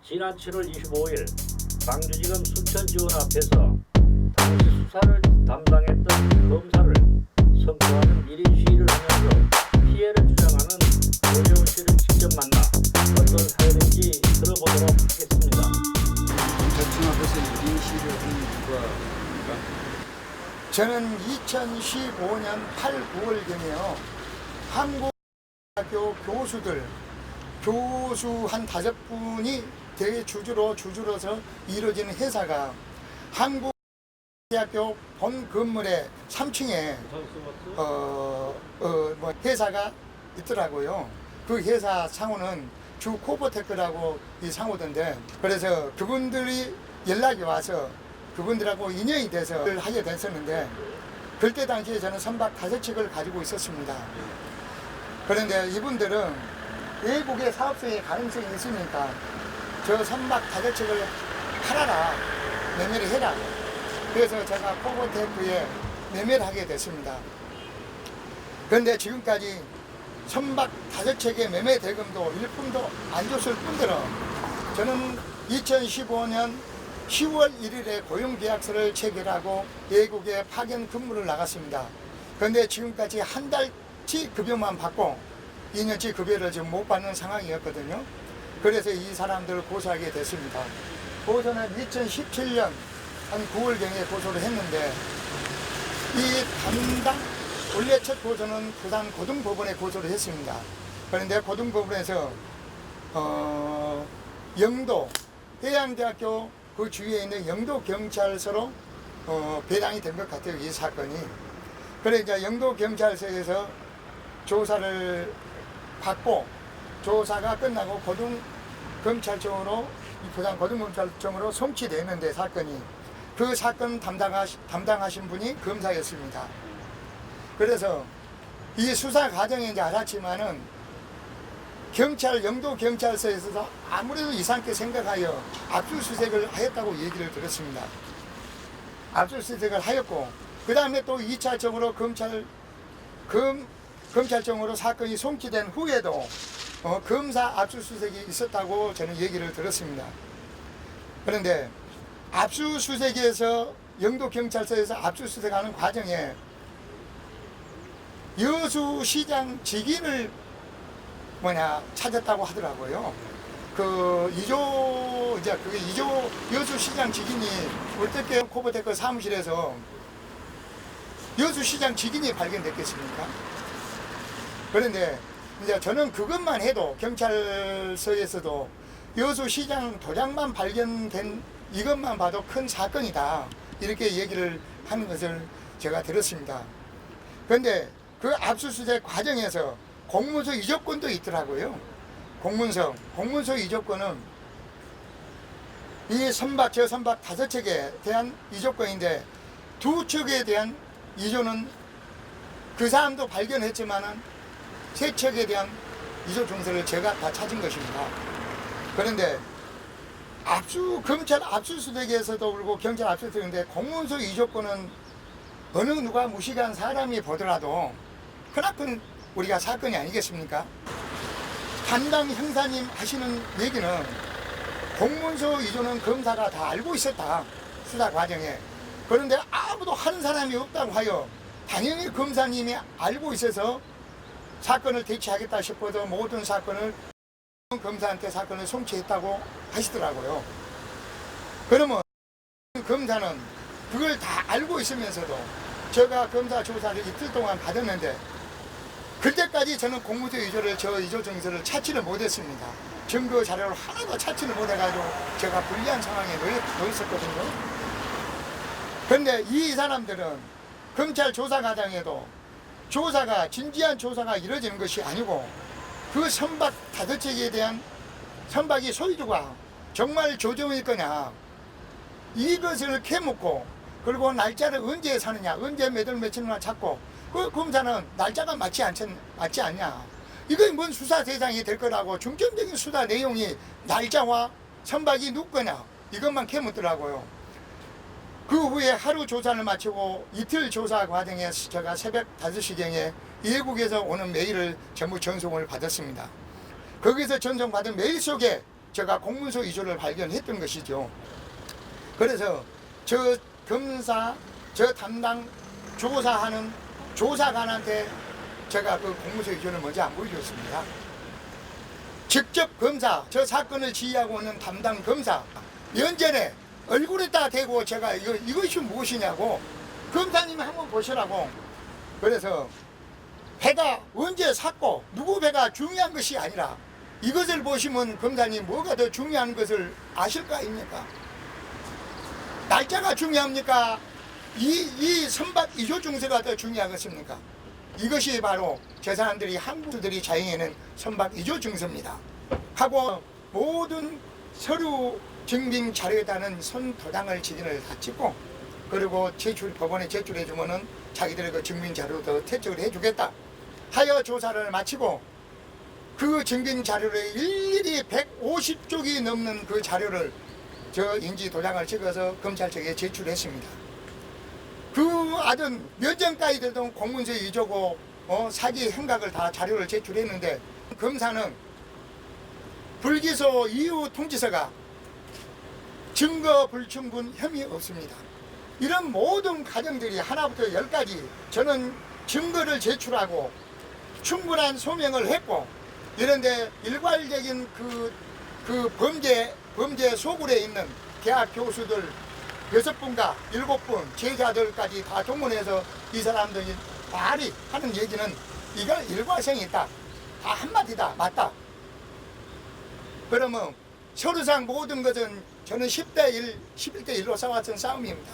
지난 7월 25일 광주지검 순천지원 앞에서 당시 수사를 담당했던 검사를 성토하는 1인 시위를 하면서 피해를 주장하는 오재훈 씨를 직접 만나 어떤 사연인지 들어보도록 하겠습니다. 대충 앞에서 1인 시위를 하는 이유가 뭡니까? 저는 2015년 8, 9월경에요. 한국대학교 교수 한 5분이 대주주로서 이루어지는 회사가 한국대학교 본 건물의 3층에 회사가 있더라고요. 그 회사 상호는 주 코보테크라고 이 상호던데, 그래서 그분들이 연락이 와서 그분들하고 인연이 돼서 하게 됐었는데, 그때 당시에 저는 선박 5척을 가지고 있었습니다. 그런데 이분들은 외국의 사업성에 가능성이 있으니까 저 선박 5척을 팔아라, 매매를 해라. 그래서 제가 코보테크에 매매를 하게 됐습니다. 그런데 지금까지 선박 5척의 매매 대금도 일품도 안 줬을 뿐더러 저는 2015년 10월 1일에 고용계약서를 체결하고 외국에 파견 근무를 나갔습니다. 그런데 지금까지 한 달치 급여만 받고 2년치 급여를 지금 못 받는 상황이었거든요. 그래서 이 사람들을 고소하게 됐습니다. 고소는 2017년 한 9월경에 고소를 했는데, 원래 첫 고소는 부산 고등법원에 고소를 했습니다. 그런데 고등법원에서 영도 해양대학교 그 주위에 있는 영도경찰서로 배당이 된 것 같아요, 이 사건이. 그래 이제 영도경찰서에서 조사를 받고 조사가 끝나고 고등검찰청으로, 부산 고등검찰청으로 송치됐는데, 사건이 그 사건 담당하신 분이 검사였습니다. 그래서 이 수사 과정에 이제 알았지만은 영도경찰서에서 아무래도 이상하게 생각하여 압수수색을 하였다고 얘기를 들었습니다. 압수수색을 하였고, 그 다음에 또 2차적으로 검찰청으로 사건이 송치된 후에도 검사 압수수색이 있었다고 저는 얘기를 들었습니다. 그런데 압수수색에서 영도경찰서에서 압수수색하는 과정에 여수시장 직인을 찾았다고 하더라고요. 이조 여수시장 직인이 어떻게 코보테크 사무실에서 여수시장 직인이 발견됐겠습니까? 그런데 이제 저는 그것만 해도 경찰서에서도 여수시장 도장만 발견된 이것만 봐도 큰 사건이다, 이렇게 얘기를 하는 것을 제가 들었습니다. 그런데 그 압수수색 과정에서 공문서 이조권도 있더라고요. 공문서 이조권은 이 저 선박 5척에 대한 이조권인데, 2척에 대한 이조는 그 사람도 발견했지만은 3척에 대한 이조 증서를 제가 다 찾은 것입니다. 그런데 검찰 압수수색에서도 그렇고 경찰 압수수색인데, 공문서 이조권은 어느 누가 무식한 사람이 보더라도 크나큰 우리가 사건이 아니겠습니까? 담당 형사님 하시는 얘기는 공문서 이조는 검사가 다 알고 있었다, 수사 과정에. 그런데 아무도 하는 사람이 없다고 하여 당연히 검사님이 알고 있어서 사건을 대치하겠다 싶어서 모든 사건을 검사한테 사건을 송치했다고 하시더라고요. 그러면 검사는 그걸 다 알고 있으면서도 제가 검사 조사를 이틀 동안 받았는데, 그때까지 저는 공문서 이조를, 저 이조 증서를 찾지를 못했습니다. 증거 자료를 하나도 찾지를 못해가지고 제가 불리한 상황에 놓였었거든요. 그런데 이 사람들은 검찰 조사 과정에도 진지한 조사가 이루어지는 것이 아니고, 그 선박 5척에 대한 선박이 소유주가 정말 조정일 거냐, 이것을 캐묻고, 그리고 날짜를 언제 사느냐, 언제 몇월 며칠만 찾고, 그 검사는 날짜가 맞지 않냐, 이건 뭔 수사 대상이 될 거라고 중점적인 수사 내용이 날짜와 선박이 누구 거냐, 이것만 캐묻더라고요. 그 후에 하루 조사를 마치고 이틀 조사 과정에 제가 새벽 5시경에 외국에서 오는 메일을 전부 전송을 받았습니다. 거기서 전송받은 메일 속에 제가 공문서 위조를 발견했던 것이죠. 그래서 저 검사, 저 담당 조사하는 조사관한테 제가 그 공문서 위조를 먼저 안 보여줬습니다. 직접 검사, 저 사건을 지휘하고 있는 담당 검사 면전에 얼굴에다 대고 제가 이것이 무엇이냐고 검사님이 한번 보시라고. 그래서 배가 언제 샀고 누구 배가 중요한 것이 아니라 이것을 보시면 검사님 뭐가 더 중요한 것을 아실 거 아닙니까? 날짜가 중요합니까? 이 선박 이조 증서가 더 중요하겠습니까? 이것이 바로 저 사람들이 한국들이 자행하는 선박 이조 증서입니다. 하고 모든 서류 증빙 자료에다는 손도장을 직인을 다 찍고 그리고 법원에 제출해 주면은 자기들의 그 증빙 자료도 채택을 해주겠다 하여 조사를 마치고 그 증빙 자료를 일일이 150쪽이 넘는 그 자료를 저 인지 도장을 찍어서 검찰청에 제출했습니다. 그 아들 면전가이들도 공문서 위조고 사기 행각을 다 자료를 제출했는데 검사는 불기소 이후 통지서가 증거 불충분 혐의 없습니다. 이런 모든 과정들이 하나부터 10까지 저는 증거를 제출하고 충분한 소명을 했고 이런데 일괄적인 그 범죄 소굴에 있는 대학 교수들 6분과 7분 제자들까지 다 동원해서 이 사람들이 말이 하는 얘기는 이건 일관성이 있다. 다 한마디다. 맞다. 그러면 서류상 모든 것은 저는 10대 1, 11대 1로 싸웠던 싸움입니다.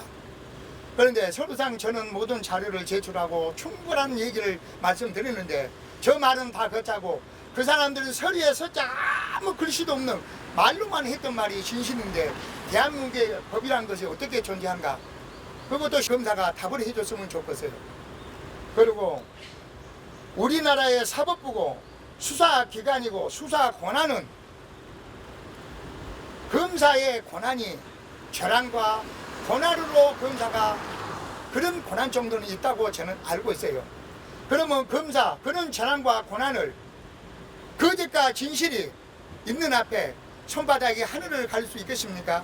그런데 서류상 저는 모든 자료를 제출하고 충분한 얘기를 말씀드리는데 저 말은 다 걷자고 그 사람들은 서류에 서자 아무 글씨도 없는 말로만 했던 말이 진실인데 대한민국의 법이란 것이 어떻게 존재한가 그것도 검사가 답을 해줬으면 좋겠어요. 그리고 우리나라의 사법부고 수사기관이고 수사 권한은 검사의 권한이 재량과 권한으로 검사가 그런 권한 정도는 있다고 저는 알고 있어요. 그러면 검사 그런 재량과 권한을 거짓과 진실이 있는 앞에 손바닥에 하늘을 갈 수 있겠습니까?